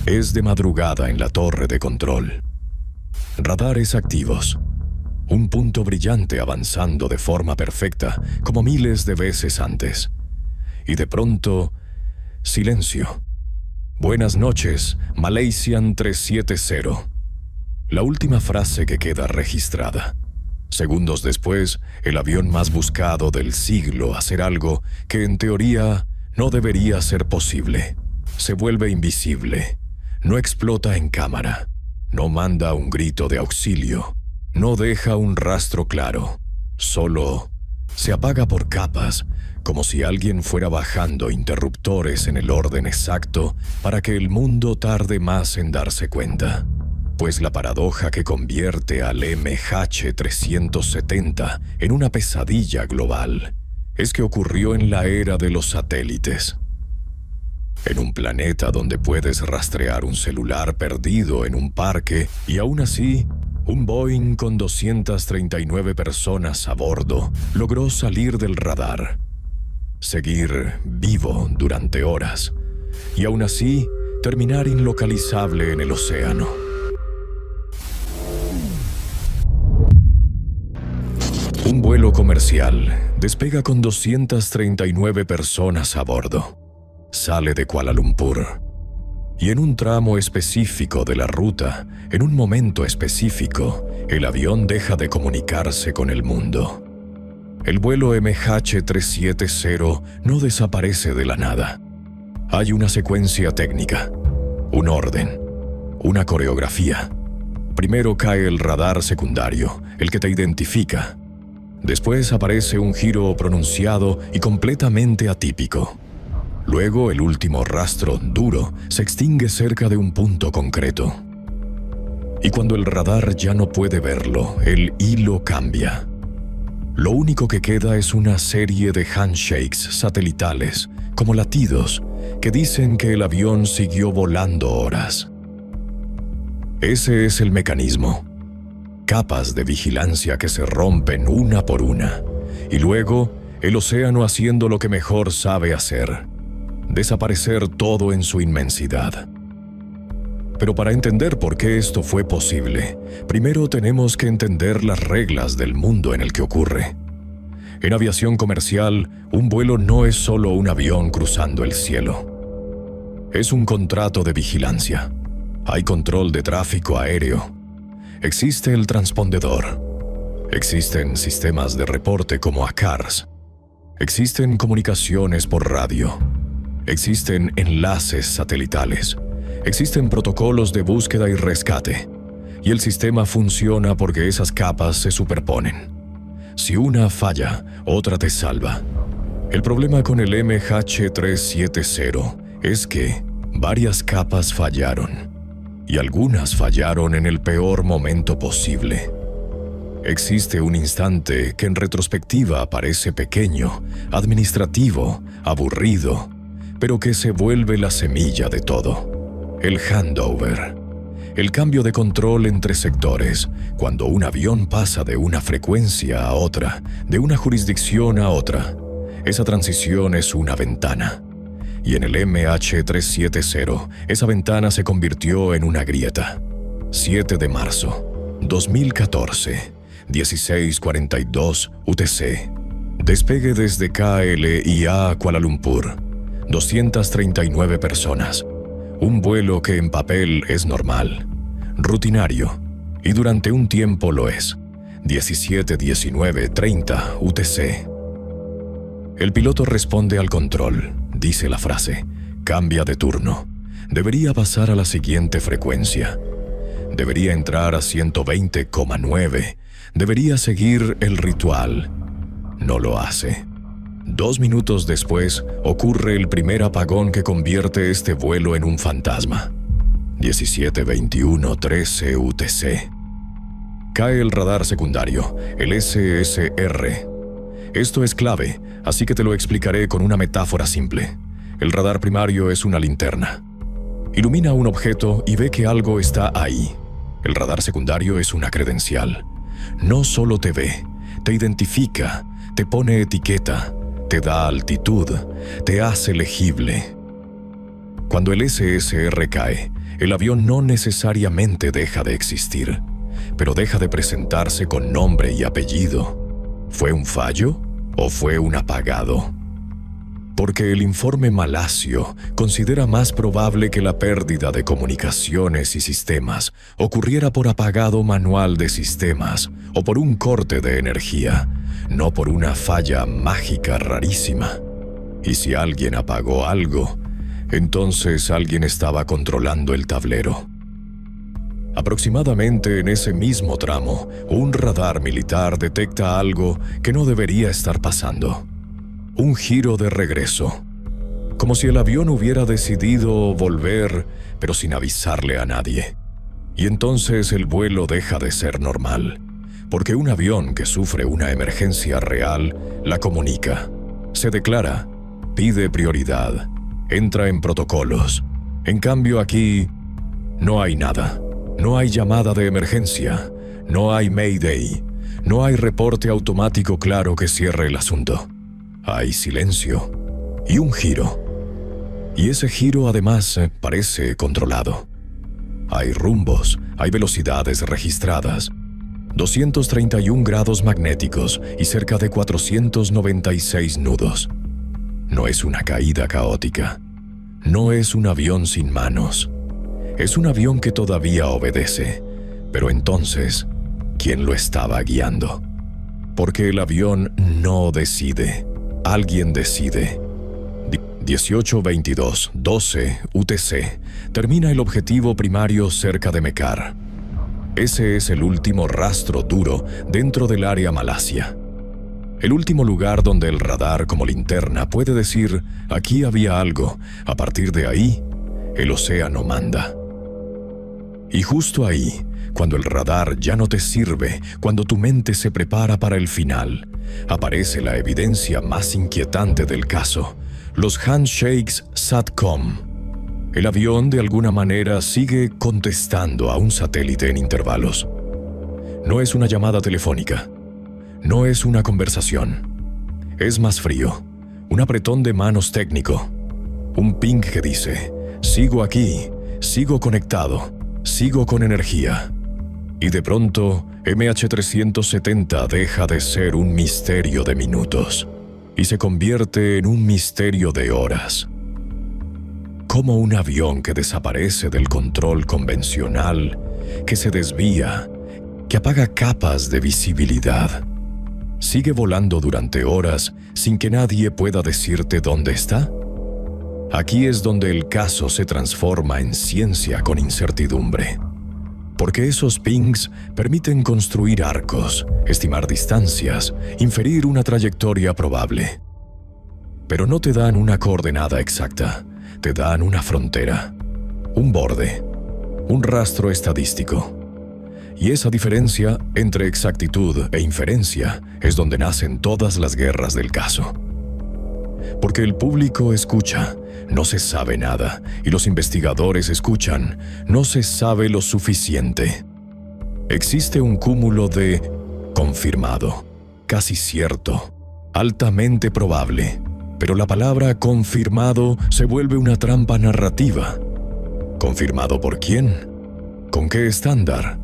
Es de madrugada en la torre de control. Radares activos. Un punto brillante avanzando de forma perfecta, como miles de veces antes. Y de pronto, silencio. Buenas noches, Malaysian 370. La última frase que queda registrada. Segundos después, el avión más buscado del siglo hacer algo que en teoría no debería ser posible. Se vuelve invisible. No explota en cámara. No manda un grito de auxilio. No deja un rastro claro. Solo se apaga por capas, como si alguien fuera bajando interruptores en el orden exacto para que el mundo tarde más en darse cuenta. Pues la paradoja que convierte al MH370 en una pesadilla global es que ocurrió en la era de los satélites. En un planeta donde puedes rastrear un celular perdido en un parque y aún así, un Boeing con 239 personas a bordo logró salir del radar, seguir vivo durante horas y aún así terminar inlocalizable en el océano. Un vuelo comercial despega con 239 personas a bordo. Sale de Kuala Lumpur. Y en un tramo específico de la ruta, en un momento específico, el avión deja de comunicarse con el mundo. El vuelo MH370 no desaparece de la nada. Hay una secuencia técnica, un orden, una coreografía. Primero cae el radar secundario, el que te identifica. Después aparece un giro pronunciado y completamente atípico. Luego, el último rastro duro se extingue cerca de un punto concreto. Y cuando el radar ya no puede verlo, el hilo cambia. Lo único que queda es una serie de handshakes satelitales, como latidos, que dicen que el avión siguió volando horas. Ese es el mecanismo. Capas de vigilancia que se rompen una por una, y luego el océano haciendo lo que mejor sabe hacer: desaparecer todo en su inmensidad. Pero para entender por qué esto fue posible, primero tenemos que entender las reglas del mundo en el que ocurre. En aviación comercial, un vuelo no es solo un avión cruzando el cielo. Es un contrato de vigilancia. Hay control de tráfico aéreo. Existe el transpondedor. Existen sistemas de reporte como ACARS. Existen comunicaciones por radio. Existen enlaces satelitales. Existen protocolos de búsqueda y rescate. Y el sistema funciona porque esas capas se superponen. Si una falla, otra te salva. El problema con el MH370 es que varias capas fallaron. Y algunas fallaron en el peor momento posible. Existe un instante que en retrospectiva parece pequeño, administrativo, aburrido, pero que se vuelve la semilla de todo. El handover. El cambio de control entre sectores, cuando un avión pasa de una frecuencia a otra, de una jurisdicción a otra. Esa transición es una ventana. Y en el MH370, esa ventana se convirtió en una grieta. 7 de marzo, 2014, 16:42 UTC. Despegue desde KLIA Kuala Lumpur. 239 personas. Un vuelo que en papel es normal, rutinario, y durante un tiempo lo es. 17:19:30 UTC. El piloto responde al control. Dice la frase: cambia de turno. Debería pasar a la siguiente frecuencia. Debería entrar a 120,9. Debería seguir el ritual. No lo hace. 2 minutos después, ocurre el primer apagón que convierte este vuelo en un fantasma. 17:21:13 UTC. Cae el radar secundario, el SSR. Esto es clave, así que te lo explicaré con una metáfora simple. El radar primario es una linterna. Ilumina un objeto y ve que algo está ahí. El radar secundario es una credencial. No solo te ve, te identifica, te pone etiqueta, te da altitud, te hace legible. Cuando el SSR cae, el avión no necesariamente deja de existir, pero deja de presentarse con nombre y apellido. ¿Fue un fallo o fue un apagado? Porque el informe Malacio considera más probable que la pérdida de comunicaciones y sistemas ocurriera por apagado manual de sistemas o por un corte de energía, no por una falla mágica rarísima. Y si alguien apagó algo, entonces alguien estaba controlando el tablero. Aproximadamente en ese mismo tramo, un radar militar detecta algo que no debería estar pasando. Un giro de regreso, como si el avión hubiera decidido volver, pero sin avisarle a nadie. Y entonces el vuelo deja de ser normal, porque un avión que sufre una emergencia real la comunica, se declara, pide prioridad, entra en protocolos. En cambio aquí no hay nada, no hay llamada de emergencia, no hay Mayday, no hay reporte automático claro que cierre el asunto. Hay silencio y un giro. Y ese giro además parece controlado. Hay rumbos, hay velocidades registradas, 231 grados magnéticos y cerca de 496 nudos. No es una caída caótica. No es un avión sin manos. Es un avión que todavía obedece. Pero entonces, ¿quién lo estaba guiando? Porque el avión no decide. Alguien decide. 18:22:12 UTC. Termina el objetivo primario cerca de Mekar. Ese es el último rastro duro dentro del área Malacia. El último lugar donde el radar como linterna puede decir, aquí había algo. A partir de ahí, el océano manda. Y justo ahí, cuando el radar ya no te sirve, cuando tu mente se prepara para el final, aparece la evidencia más inquietante del caso, los handshakes SATCOM. El avión de alguna manera sigue contestando a un satélite en intervalos. No es una llamada telefónica, no es una conversación. Es más frío, un apretón de manos técnico, un ping que dice, sigo aquí, sigo conectado, sigo con energía. Y de pronto, MH370 deja de ser un misterio de minutos y se convierte en un misterio de horas. Como un avión que desaparece del control convencional, que se desvía, que apaga capas de visibilidad. Sigue volando durante horas sin que nadie pueda decirte dónde está. Aquí es donde el caso se transforma en ciencia con incertidumbre. Porque esos pings permiten construir arcos, estimar distancias, inferir una trayectoria probable. Pero no te dan una coordenada exacta, te dan una frontera, un borde, un rastro estadístico. Y esa diferencia entre exactitud e inferencia es donde nacen todas las guerras del caso. Porque el público escucha, no se sabe nada, y los investigadores escuchan, no se sabe lo suficiente. Existe un cúmulo de confirmado, casi cierto, altamente probable, pero la palabra confirmado se vuelve una trampa narrativa. ¿Confirmado por quién? ¿Con qué estándar?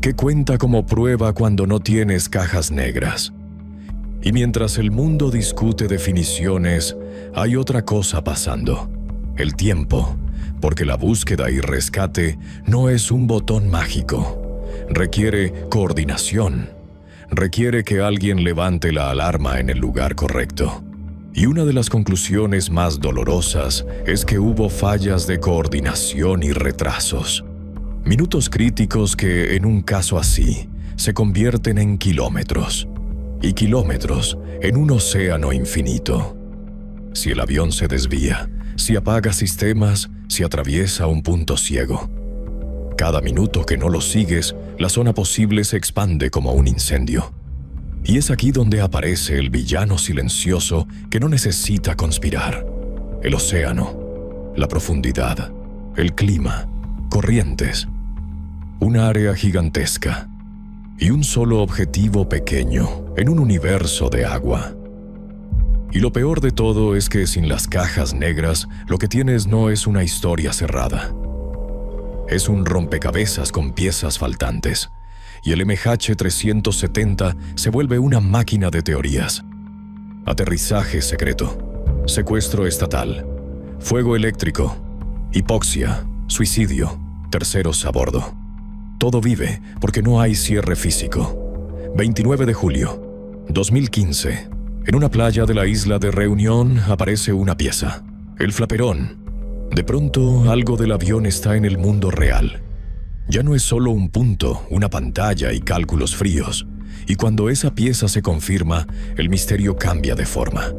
¿Qué cuenta como prueba cuando no tienes cajas negras? Y mientras el mundo discute definiciones, hay otra cosa pasando. El tiempo, porque la búsqueda y rescate no es un botón mágico. Requiere coordinación. Requiere que alguien levante la alarma en el lugar correcto. Y una de las conclusiones más dolorosas es que hubo fallas de coordinación y retrasos. Minutos críticos que, en un caso así, se convierten en kilómetros. Y kilómetros en un océano infinito. Si el avión se desvía, si apaga sistemas, si atraviesa un punto ciego. Cada minuto que no lo sigues, la zona posible se expande como un incendio. Y es aquí donde aparece el villano silencioso que no necesita conspirar. El océano, la profundidad, el clima, corrientes. Un área gigantesca. Y un solo objetivo pequeño en un universo de agua. Y lo peor de todo es que sin las cajas negras, lo que tienes no es una historia cerrada. Es un rompecabezas con piezas faltantes, y el MH370 se vuelve una máquina de teorías. Aterrizaje secreto, secuestro estatal, fuego eléctrico, hipoxia, suicidio, terceros a bordo. Todo vive porque no hay cierre físico. 29 de julio, 2015. En una playa de la isla de Reunión aparece una pieza, el flaperón. De pronto, algo del avión está en el mundo real. Ya no es solo un punto, una pantalla y cálculos fríos. Y cuando esa pieza se confirma, el misterio cambia de forma.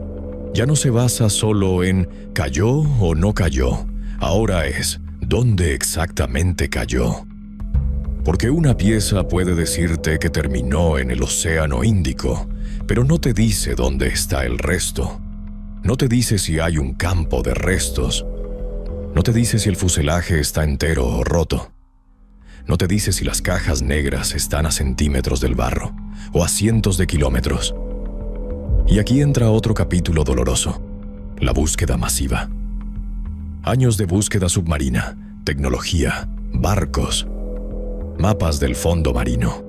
Ya no se basa solo en ¿cayó o no cayó? Ahora es ¿dónde exactamente cayó? Porque una pieza puede decirte que terminó en el Océano Índico, pero no te dice dónde está el resto. No te dice si hay un campo de restos. No te dice si el fuselaje está entero o roto. No te dice si las cajas negras están a centímetros del barro o a cientos de kilómetros. Y aquí entra otro capítulo doloroso: la búsqueda masiva. Años de búsqueda submarina, tecnología, barcos, mapas del fondo marino.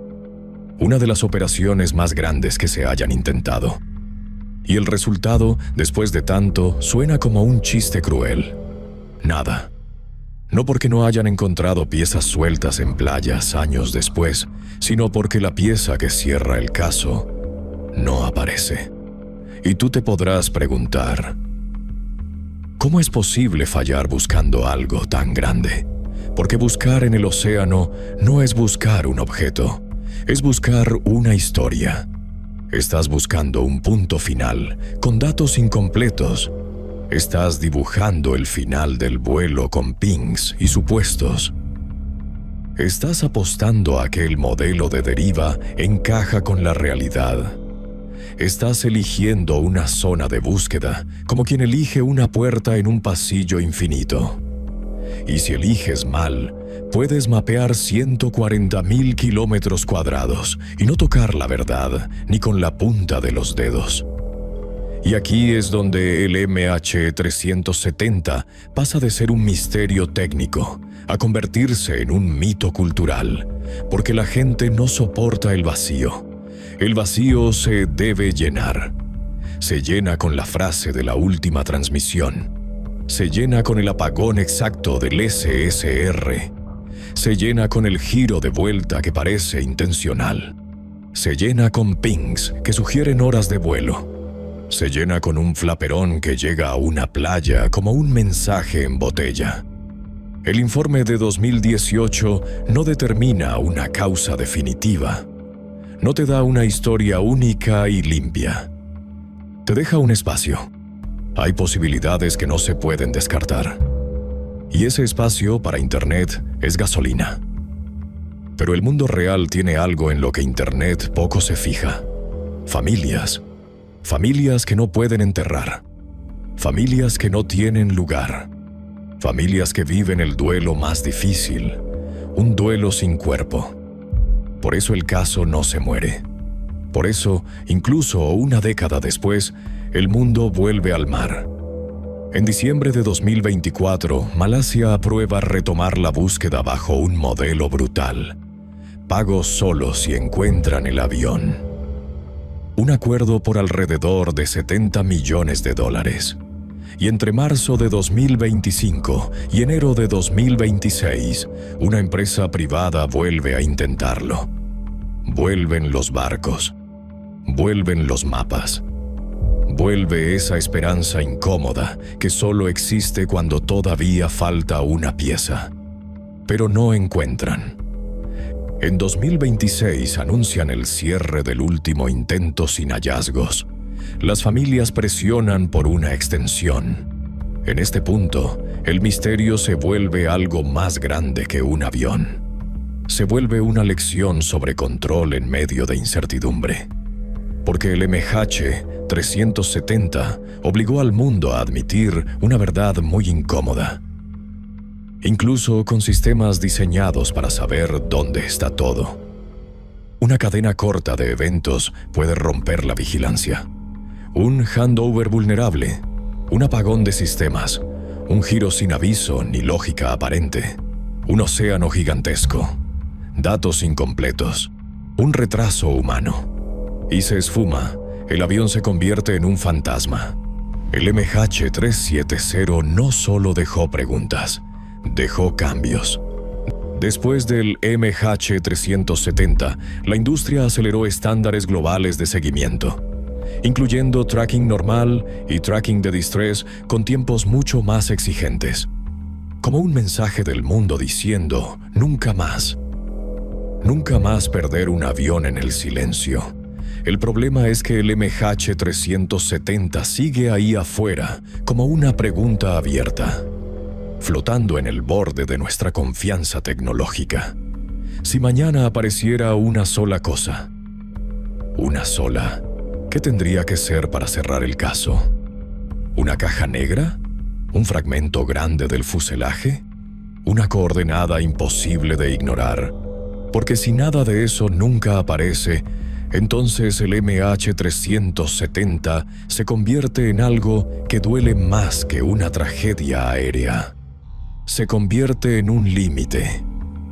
Una de las operaciones más grandes que se hayan intentado. Y el resultado, después de tanto, suena como un chiste cruel. Nada. No porque no hayan encontrado piezas sueltas en playas años después, sino porque la pieza que cierra el caso no aparece. Y tú te podrás preguntar, ¿cómo es posible fallar buscando algo tan grande? Porque buscar en el océano no es buscar un objeto, es buscar una historia. Estás buscando un punto final, con datos incompletos. Estás dibujando el final del vuelo con pings y supuestos. Estás apostando a que el modelo de deriva encaja con la realidad. Estás eligiendo una zona de búsqueda, como quien elige una puerta en un pasillo infinito. Y si eliges mal, puedes mapear 140,000 kilómetros cuadrados y no tocar la verdad ni con la punta de los dedos. Y aquí es donde el MH370 pasa de ser un misterio técnico a convertirse en un mito cultural, porque la gente no soporta el vacío. El vacío se debe llenar. Se llena con la frase de la última transmisión. Se llena con el apagón exacto del SSR. Se llena con el giro de vuelta que parece intencional. Se llena con pings que sugieren horas de vuelo. Se llena con un flaperón que llega a una playa como un mensaje en botella. El informe de 2018 no determina una causa definitiva. No te da una historia única y limpia. Te deja un espacio. Hay posibilidades que no se pueden descartar. Y ese espacio para Internet es gasolina. Pero el mundo real tiene algo en lo que Internet poco se fija. Familias. Familias que no pueden enterrar. Familias que no tienen lugar. Familias que viven el duelo más difícil. Un duelo sin cuerpo. Por eso el caso no se muere. Por eso, incluso una década después, el mundo vuelve al mar. En diciembre de 2024, Malasia aprueba retomar la búsqueda bajo un modelo brutal. Pago solo si encuentran el avión. Un acuerdo por alrededor de $70 millones. Y entre marzo de 2025 y enero de 2026, una empresa privada vuelve a intentarlo. Vuelven los barcos. Vuelven los mapas. Vuelve esa esperanza incómoda que solo existe cuando todavía falta una pieza. Pero no encuentran. En 2026 anuncian el cierre del último intento sin hallazgos. Las familias presionan por una extensión. En este punto, el misterio se vuelve algo más grande que un avión. Se vuelve una lección sobre control en medio de incertidumbre. Porque el MH370 obligó al mundo a admitir una verdad muy incómoda. Incluso con sistemas diseñados para saber dónde está todo. Una cadena corta de eventos puede romper la vigilancia. un handover vulnerable, un apagón de sistemas, un giro sin aviso ni lógica aparente, un océano gigantesco, datos incompletos, un retraso humano. Y se esfuma, el avión se convierte en un fantasma. El MH370 no solo dejó preguntas, dejó cambios. Después del MH370, la industria aceleró estándares globales de seguimiento, incluyendo tracking normal y tracking de distress con tiempos mucho más exigentes. Como un mensaje del mundo diciendo, nunca más perder un avión en el silencio. El problema es que el MH370 sigue ahí afuera, como una pregunta abierta, flotando en el borde de nuestra confianza tecnológica. Si mañana apareciera una sola cosa, ¿qué tendría que ser para cerrar el caso? ¿Una caja negra? ¿Un fragmento grande del fuselaje? ¿Una coordenada imposible de ignorar? Porque si nada de eso nunca aparece, entonces el MH370 se convierte en algo que duele más que una tragedia aérea. Se convierte en un límite,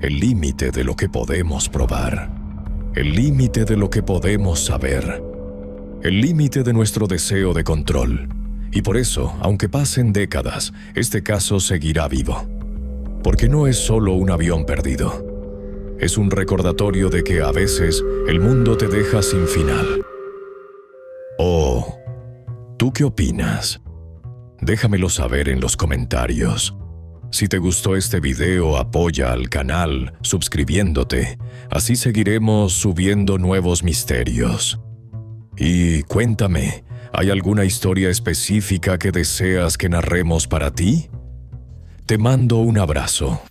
el límite de lo que podemos probar, el límite de lo que podemos saber, el límite de nuestro deseo de control. Y por eso, aunque pasen décadas, este caso seguirá vivo. Porque no es solo un avión perdido. Es un recordatorio de que a veces el mundo te deja sin final. Oh, ¿tú qué opinas? Déjamelo saber en los comentarios. Si te gustó este video, apoya al canal suscribiéndote. Así seguiremos subiendo nuevos misterios. Y cuéntame, ¿hay alguna historia específica que deseas que narremos para ti? Te mando un abrazo.